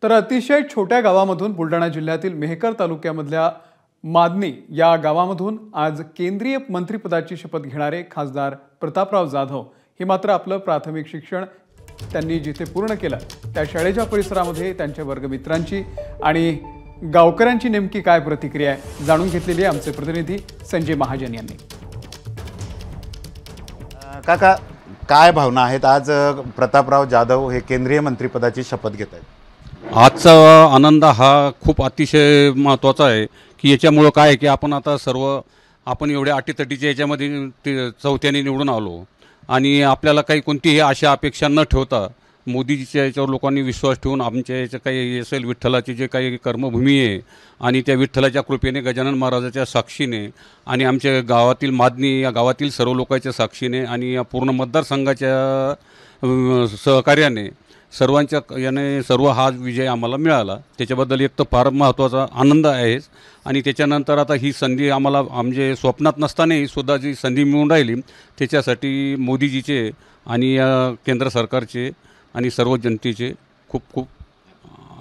तर अतिशय छोट्या गावामधून बुलढाणा जिल्ह्यातील मेहकर तालुक्यामधल्या मादनी या गावामधून आज केंद्रीय मंत्रिपदाची शपथ घेणारे खासदार प्रतापराव जाधव हे मात्र आपलं प्राथमिक शिक्षण त्यांनी जिथे पूर्ण केलं त्या शाळेच्या परिसरामध्ये त्यांच्या वर्गमित्रांची आणि गावकऱ्यांची नेमकी काय प्रतिक्रिया आहे जाणून घेतलेली आहे आमचे प्रतिनिधी संजय महाजन यांनी। काका, काय भावना आहेत? आज प्रतापराव जाधव हे केंद्रीय मंत्रिपदाची शपथ घेत आहेत। आजचा आनंद हा खूप अतिशय महत्त्वाचा आहे की याच्यामुळं काय आहे की आपण एवढ्या अटीतटीच्या याच्यामध्ये चौथ्याने निवडून आलो आणि आपल्याला काही कोणतीही आशा अपेक्षा न ठेवता मोदीजीच्या याच्यावर लोकांनी विश्वास ठेवून आमच्या याचं काही असेल विठ्ठलाची जे काही कर्मभूमी आहे आणि त्या विठ्ठलाच्या कृपेने गजानन महाराजाच्या साक्षीने आणि आमच्या गावातील मादनी या गावातील सर्व लोकांच्या साक्षीने आणि या पूर्ण मतदारसंघाच्या सहकार्याने सर्वांच्या याने सर्व हा विजय आम्हाला मिळाला। त्याच्याबद्दल एक तर फार महत्त्वाचा आनंद आहेच आणि त्याच्यानंतर आता ही संधी आम्हाला आमचे स्वप्नात नसतानाही सुद्धा जी संधी मिळून राहिली त्याच्यासाठी मोदीजीचे आणि केंद्र सरकारचे आणि सर्व जनतेचे खूप खूप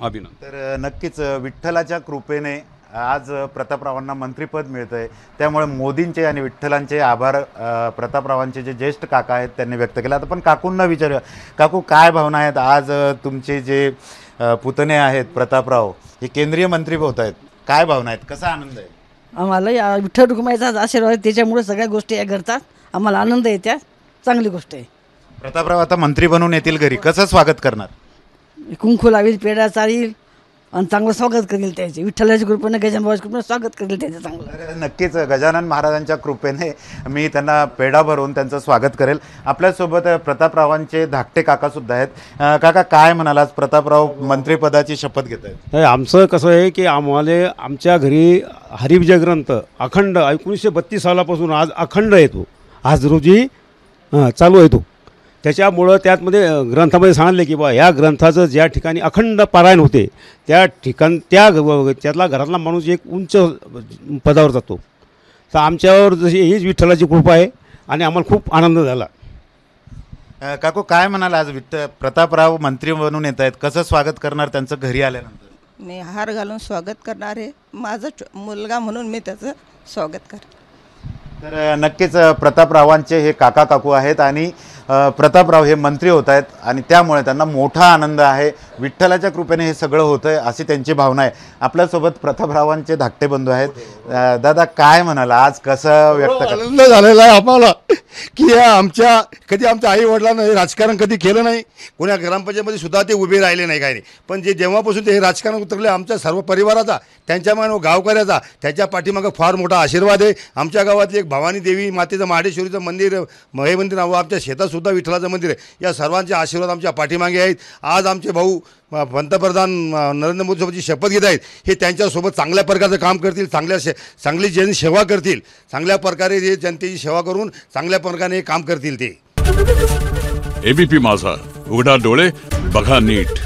अभिनंदन। तर नक्कीच विठ्ठलाच्या कृपेने आज प्रतापरावांना मंत्रिपद मिळतंय, त्यामुळे मोदींचे आणि विठ्ठलांचे आभार प्रतापरावांचे जे ज्येष्ठ काका आहेत त्यांनी व्यक्त केले। आता पण काकूंना विचारूया, काकू काय भावना आहेत? आज तुमचे जे पुतणे आहेत प्रतापराव हे केंद्रीय मंत्री होत आहेत, काय भावना आहेत, कसा आनंद आहे? आम्हाला या विठ्ठल रुक्माईचा आशीर्वाद त्याच्यामुळे सगळ्या गोष्टी या घडतात, आम्हाला आनंद आहे, त्या चांगली गोष्ट आहे। प्रतापराव आता मंत्री बनवून येतील घरी, कसं स्वागत करणार? कुंकू लावील, पेढा चालील आणि चांगलं स्वागत करेल त्याचे, विठ्ठलाच्या कृपेने गजानन बाबाच्या कृपेने स्वागत करेल त्याचं चांगलं। नक्कीच गजानन महाराजांच्या कृपेने मी त्यांना पेढा भरून त्यांचं स्वागत करेल। आपल्यासोबत प्रतापरावांचे धाकटे काका सुद्धा आहेत। काका, काय म्हणाल? आज प्रतापराव मंत्रिपदाची शपथ घेत आहेत। आमचं कसं आहे की आम्हाला आमच्या घरी हरिविजय ग्रंथ अखंड 1932 सालापासून आज अखंड येतो, आज रोजी चालू येतो। त्याच्यामुळं त्यातमध्ये ग्रंथामध्ये सांगितले की बा या ग्रंथाचं ज्या ठिकाणी अखंड पारायण होते त्या त्यातला घरातला माणूस एक उंच पदावर जातो। तर आमच्यावर जशी हीच विठ्ठलाची कृपा आहे आणि आम्हाला खूप आनंद झाला। काकू, काय म्हणाल? आज प्रतापराव मंत्री बनून येत आहेत, कसं स्वागत करणार त्यांचं घरी आल्यानंतर? मी हार घालून स्वागत करणार आहे, माझा मुलगा म्हणून मी त्याचं स्वागत करणार। तर नक्कीच प्रतापरावांचे हे काका काकू आहेत आणि प्रतापराव हे मंत्री होत आहेत आणि त्यामुळे त्यांना मोठा आनंद आहे। विठ्ठलाच्या कृपेने हे सगळं होतं आहे अशी त्यांची भावना आहे। आपल्यासोबत प्रतापरावांचे धाकटे बंधू आहेत। दादा, काय म्हणाल? आज कसं व्यक्त करता? आनंद झालेला आहे आम्हाला की कधी आमच्या आई वडिलांना हे राजकारण कधी केलं नाही, कोण्या ग्रामपंचायतीमध्ये सुद्धा ते उभे राहिले नाही, काही नाही। पण जेव्हापासून ते हे राजकारण उतरले आमच्या सर्व परिवाराचा, त्यांच्या मान गावकऱ्याचा त्याच्या पाठीमागं फार मोठा आशीर्वाद आहे। आमच्या गावातली एक भवानी देवी मातेचं महाडेश्वरीचं मंदिर, हे मंदिर आमच्या शेतातसुद्धा विठ्ठलाचं मंदिर आहे। या सर्वांचे आशीर्वाद आमच्या पाठीमागे आहेत। आज आमचे भाऊ पंतप्रधान नरेंद्र मोदी सोबतची शपथ घेत आहेत, हे त्यांच्यासोबत चांगल्या प्रकारचं काम करतील, चांगली जनसेवा करतील, चांगल्या प्रकारे जे जनतेची सेवा करून चांगल्या प्रकारे काम करतील ते। एबीपी माझा, उघडा डोळे बघा नीट।